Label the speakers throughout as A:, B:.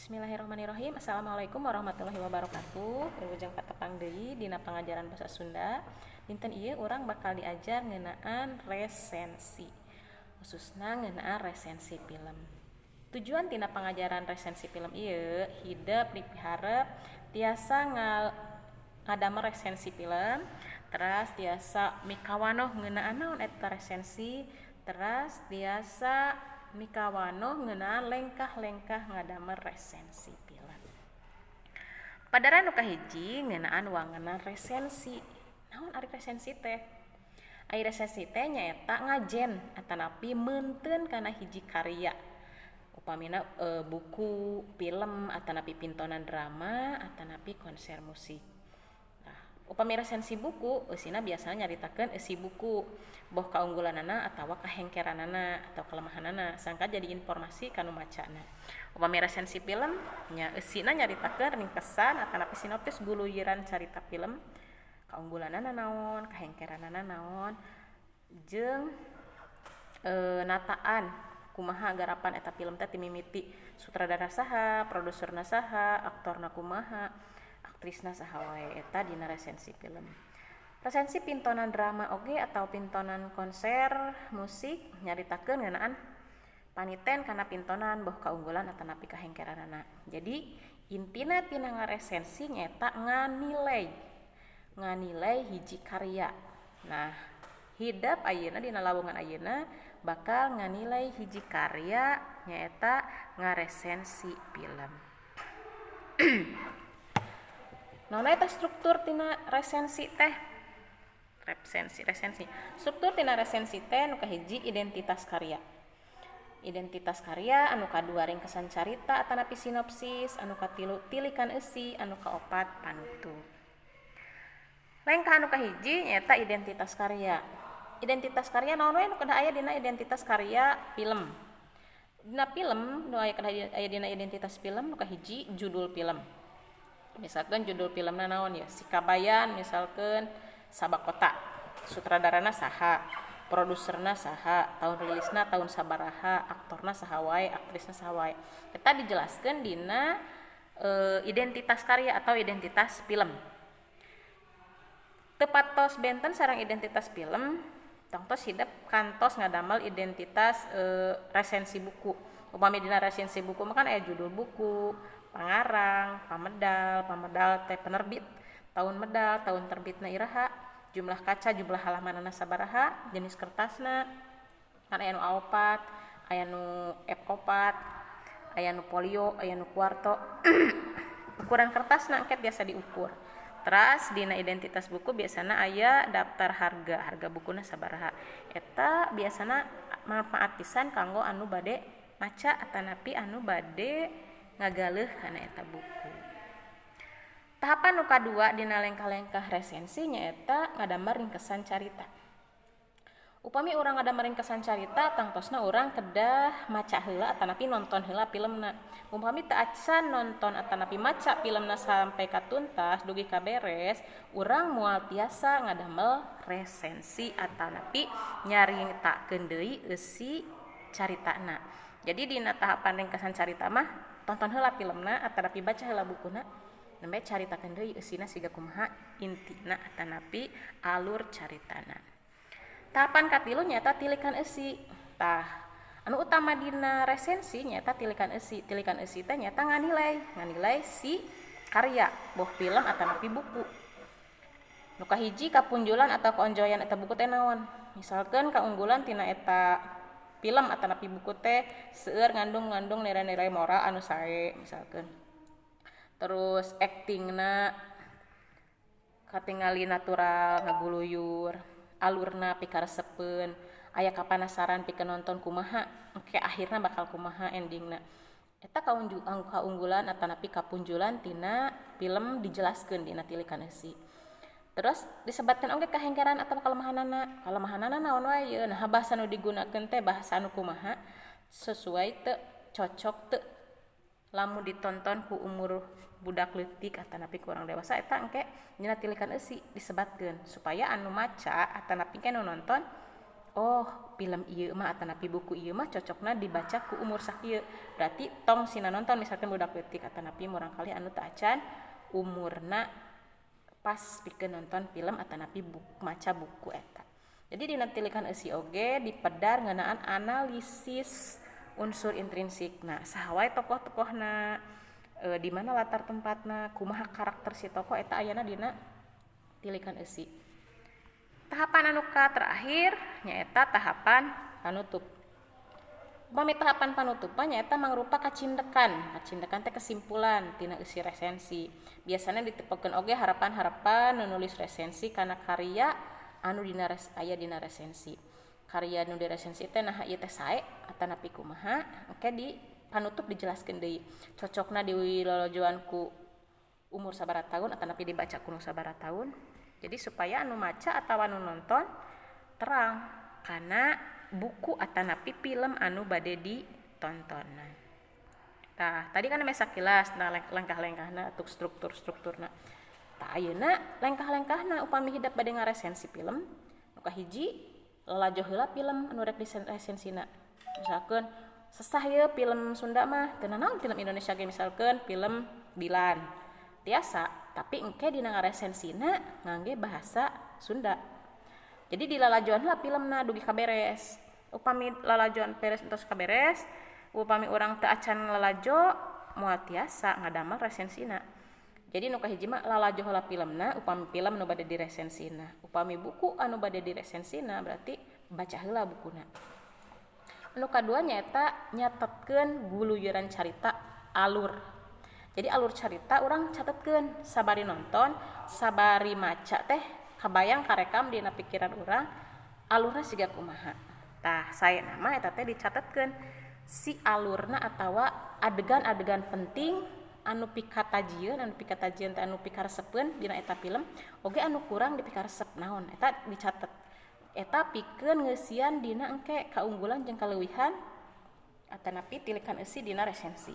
A: Bismillahirrahmanirrahim. Assalamualaikum warahmatullahi wabarakatuh. Wilujeng patepang deui dina pangajaran basa Sunda. Dinten ieu urang bakal diajar ngeunaan resensi. Khususna ngeunaan resensi film. Tujuan tina pangajaran resensi film ieu hidep dipiharep tiasa ngadamel resensi film, teras tiasa mikawanoh ngeunaan naon eta resensi, teras tiasa mikawanoh ngeunaan lengkah-lengkah ngadamel resensi film. Padara nu kahiji ngeunaan wangunan resensi. Naon ari resensi teh? Ari resensi teh nyaeta ngajen atanapi meunteun kana hiji karya. Upamina buku, film, atanapi pintonan drama, atanapi konser musik. Upami resensi buku, eusina biasana nyaritakeun isi buku, boh kaunggulanana atawa kahengkeranana atau kelemahanana, sangka jadi informasi kanu macana. Upami resensi film, nya eusina nyaritakeun ringkesan atanapi sinopsis guluyiran carita film, kaunggulanana naon, kahengkeranana naon, jeung nataan kumaha garapan eta film teh timimiti sutradara saha, produserna saha, aktorna kumaha, aktrisna saha wae eta dina resensi film. Resensi pintonan drama oge atau pintonan konser musik nyaritakeun ngeunaan paniten kana pintonan boh kaunggulan atanapi kahengkeranana. Jadi intina tina ngaresensi nyaeta nganilai hiji karya. Nah, hidep ayeuna dina lawungan ayeuna bakal nganilai hiji karya nyaeta ngaresensi film. Naon eta struktur tina resensi teh? Resensi. Struktur tina resensi teh nu kahiji identitas karya. Identitas karya, anu kadua ringkesan carita atanapi sinopsis, anu katilu tilikan eusi, anu kaopat panutup. Lengkah anu kahiji nyaeta identitas karya. Identitas karya naon we nu kedah aya dina identitas karya film. Dina film nu aya dina identitas film nu kahiji judul film. Misalkan judul filmna naon ya, Si Kabayan misalkan Sabakota, sutradarana saha, produserna saha, tahun rilisna tahun sabaraha, aktorna saha wae, aktrisna saha wae. Eta dijelaskeun dina identitas karya atau identitas film. Teu patos benten sareng identitas film, tongtos hidep kantos ngadamel identitas resensi buku. Upami dina resensi buku mah kan aya judul buku, pangarang, pamedal teh penerbit, tahun medal, tahun terbitna iraha, jumlah kaca, jumlah halamanana sabaraha, jenis kertasna, kan aya nu A4, aya nu F4, aya nu folio, aya nu kuarto. Ukuran kertasna engke biasa diukur. Teras dina identitas buku biasana aya daftar harga bukuna sabaraha. Eta biasana manfaat pisan kanggo anu bade maca atanapi anu bade ngagaleuh kana eta buku. Tahapan nu kadua dina lengkah-lengkah resensi nyaeta ngadamel ringkesan carita. Upami urang ngadamel ringkesan carita, tangtosna urang kedah maca heula atanapi nonton heula filmna. Upami teu acan nonton atanapi maca filmna sampai katuntas dugi kaberes, urang moal tiasa ngadamel resensi atanapi nyaritakeun deui eusi caritana. Jadi dina tahapan ringkesan carita mah tonton heula filmna atanapi baca heula bukuna, nembe caritakeun deui eusina siga kumaha intina atanapi alur caritana. Tahapan katilu nyaeta tilikan eusi. Tah, anu utama dina resensi nyaeta tilikan eusi. Tilikan eusi teh nyaeta nganilai si karya, boh film atanapi buku. Nu kahiji kapunjulan atau kaonjoyan eta buku teh naon? Misalkeun kaunggulan tina eta film atanapi buku teh seueur ngandung nilai-nilai moral anu sae misalkeun. Terus aktingna katingali natural, ngaguluyur, alurna pikaresepeun, aya kapanasaran pikeun nonton kumaha engke akhirna bakal kumaha endingna. Eta kaunggulan atanapi kapunjulan tina film dijelaskeun dina tilikan eusi. Terus disebutkeun oge kahengkeran atau kelemahanana. Kelemahanana naon wae ye? Nah, bahasa nu digunakeun teh bahasa anu kumaha sesuai teu cocok teu lamun ditonton ku umur budak leutik atanapi ku urang dewasa eta engke dina tilikan eusi disebutkeun supaya anu maca atanapi ke nu nonton oh film ieu mah atanapi buku ieu mah cocokna dibaca ku umur sakieu. Berarti tong sina nonton misalkan budak leutik atanapi murangkali anu teu acan umurna pas pikeun nonton film atanapi maca buku eta. Jadi dina tilikan eusi oge dipedar ngeunaan analisis unsur intrinsik. Nah, saha wae tokoh-tokohna, di mana latar tempatna, kumaha karakter si tokoh eta ayana dina tilikan eusi. Tahapan anu terakhir nyaeta tahapan panutup. Upami tahapan panutup nyaeta mangrupa kacindekan. Kacindekan teh kesimpulan tina eusi resensi. Biasana ditepekeun oge harapan-harapan nu nulis resensi kana karya anu aya dina resensi. Karya nu diresensi teh nah ieu teh sae atanapi kumaha, engke di panutup dijelaskeun deui. Cocokna dilolojoan ku umur sabaraha taun atanapi dibaca ku sabaraha taun. Jadi supaya anu maca atawa anu nonton terang kana buku atanapi film anu bade ditonton. Tah, tadi kan mesa kilas nah langkah-langkahna untuk struktur-strukturna. Tah ayeuna langkah-langkahna upami hidup bade ngaresensi film, nu kahiji lalajo heula film anu rek disensina. Misalkeun sesah ye film Sunda mah teu naon film Indonesia ge misalkeun film Dilan. Tiasa, tapi engke dina ngaresensina ngangge bahasa Sunda. Jadi dilalajoan heula filmna dugi kaberes. Upami lalajoan beres entos kaberes, upami urang teu acan lalajo moal tiasa ngadamel resensina. Jadi nu kahiji mah lalajo heula filmna, upami film nu bade diresensina. Upami buku anu bade diresensina berarti baca heula bukuna. Nu kadua nyaeta nyatetkeun guluyuran carita alur. Jadi alur carita urang catetkeun sabari nonton, sabari maca teh kabayang karekam dina pikiran urang alurna siga kumaha. Tah saena mah eta teh dicatetkeun si alurna atawa adegan-adegan penting anu pikatajieun teh anu pikaresepkeun dina eta film oge anu kurang dipikaresep naon eta dicatet. Eta pikeun ngeusian dina engke kaunggulan jeung kaleuwihan atanapi tilikan eusi dina resensi.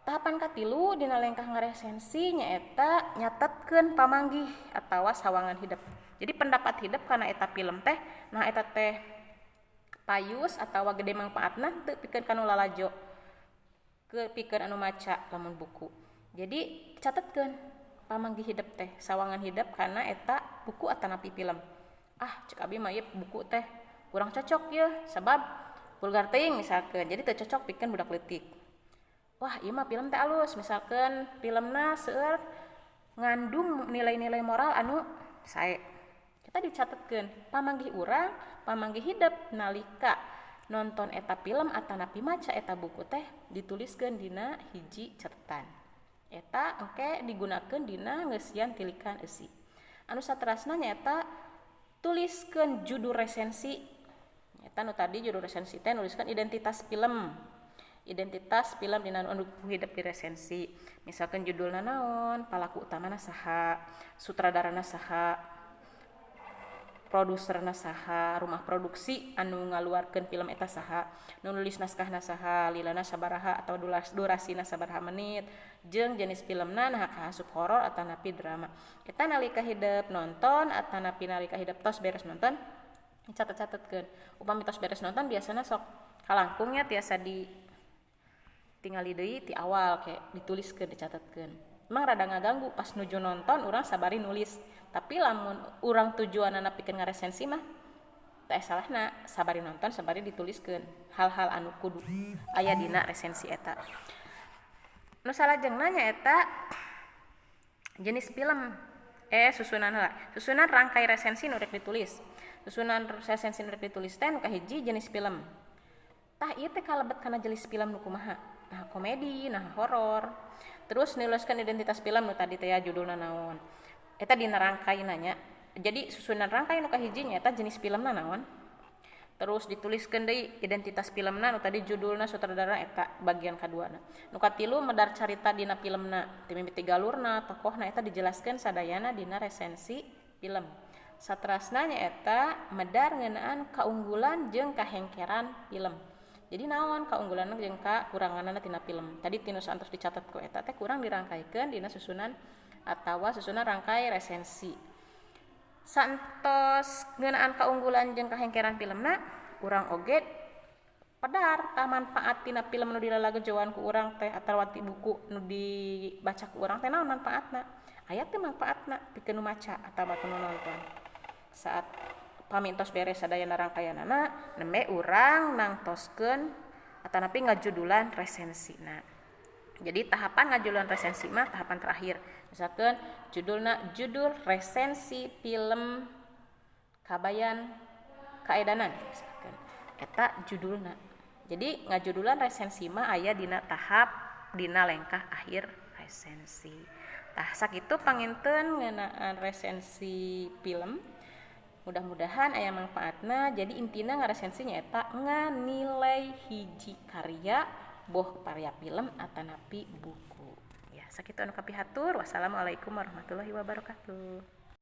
A: Tahapan katilu dina lengkah ngaresensi nyaeta nyatetkeun pamanggih atawa sawangan hidup. Jadi pendapat hidup kana eta film teh nah eta teh payus atawa gede mangpaatna teu pikeun kanu lalajo ke pikeun anu maca lamun buku. Jadi catetkeun pamanggih hidup teh sawangan hidup kana eta buku atanapi film. Ah cek abi mah ieu buku teh kurang cocok ye sabab vulgar teuing misalkeun. Jadi teu cocok pikeun budak leutik. Wah ieu mah film teh alus misalkeun filmna seueur ngandung nilai-nilai moral anu sae. Kita dicatetkeun pamanggih urang, pamanggih hidup nalika nonton eta film atanapi maca eta buku teh dituliskeun dina hiji catatan. Eta engke digunakeun dina ngeusian tilikan eusi. Anu saterasna nyaeta tuliskeun judul resensi. Eta nu tadi judul resensi teh nuliskeun identitas film. Identitas film dina anu hidup di resensi. Misalkan judulna naon, palaku utamana saha, sutradarana saha, produserna saha, rumah produksi anu ngaluarkeun film eta saha, nu nulis naskahna saha, lilana sabaraha atau durasina sabaraha menit, jeung jenis filmna nah kahasup horor atanapi drama. Kita nalika hidup nonton atanapi nalika hidup tos beres nonton catet-catetkeun. Upami tos beres nonton biasana sok kalangkungnya tiasa di tingali deui ti awal kayak dituliskeun dicatetkeun. Emang rada ngaganggu pas nuju nonton urang sabari nulis. Tapi lamun urang tujuanna pikeun ngaresensi mah teu salahna sabari nonton sabari dituliskeun hal-hal anu kudu aya dina resensi eta. Nu salajengna nyaeta jenis film susunan heula. Susunan rangkai resensi nu rek ditulis. Susunan resensi nu rek ditulis teh nu kahiji jenis film. Tah ieu teh kalebet kana jenis film nu kumaha? Nah komedi, nah horor. Terus nuliskeun identitas film nu tadi teh judulna naon. Eta dina rangkaina nya. Jadi susunan rangkai nu kahiji nya eta jenis filmna naon. Terus dituliskeun deui identitas filmna nu tadi judulna sutradara eta bagian kaduana. Nu katilu medar carita dina filmna, ti mimiti galurna, tokohna eta dijelaskeun sadayana dina resensi film. Saterasna nya eta medar ngeunaan kaunggulan jeung kahengkeran film. Jadi naon kaunggulanna jeung kakuranganna tina film. Tadi tinu saantos dicatat ku eta teh kurang dirangkaikeun dina susunan atawa susunan rangkai resensi. Santos ngeunaan kaunggulan jeung kahengkeran filmna urang oge padar tah manfaat tina film nu dilalageujeun ku urang teh atawa ti buku nu dibaca ku urang teh naon manfaatna aya teh manfaatna pikeun nu maca atawa nu nonton saat pamintos beres sadayana rangkayanana nembe urang nangtoskeun atanapi ngajudulan resensina. Jadi tahapan ngajudulan resensi mah tahapan terakhir. Misalkan judul resensi film Kabayan Kaedanan misalkan. Eta judulna. Jadi ngajudulan resensi mah aya dina tahap dina lengkah akhir resensi. Tah sakitu panginten ngeunaan resensi film. Mudah-mudahan aya manfaatna. Jadi intina ngaresensi nyaeta nganilai hiji karya boh karya film atanapi buku. Ya, sakitu anu kapihatur. Wassalamualaikum warahmatullahi wabarakatuh.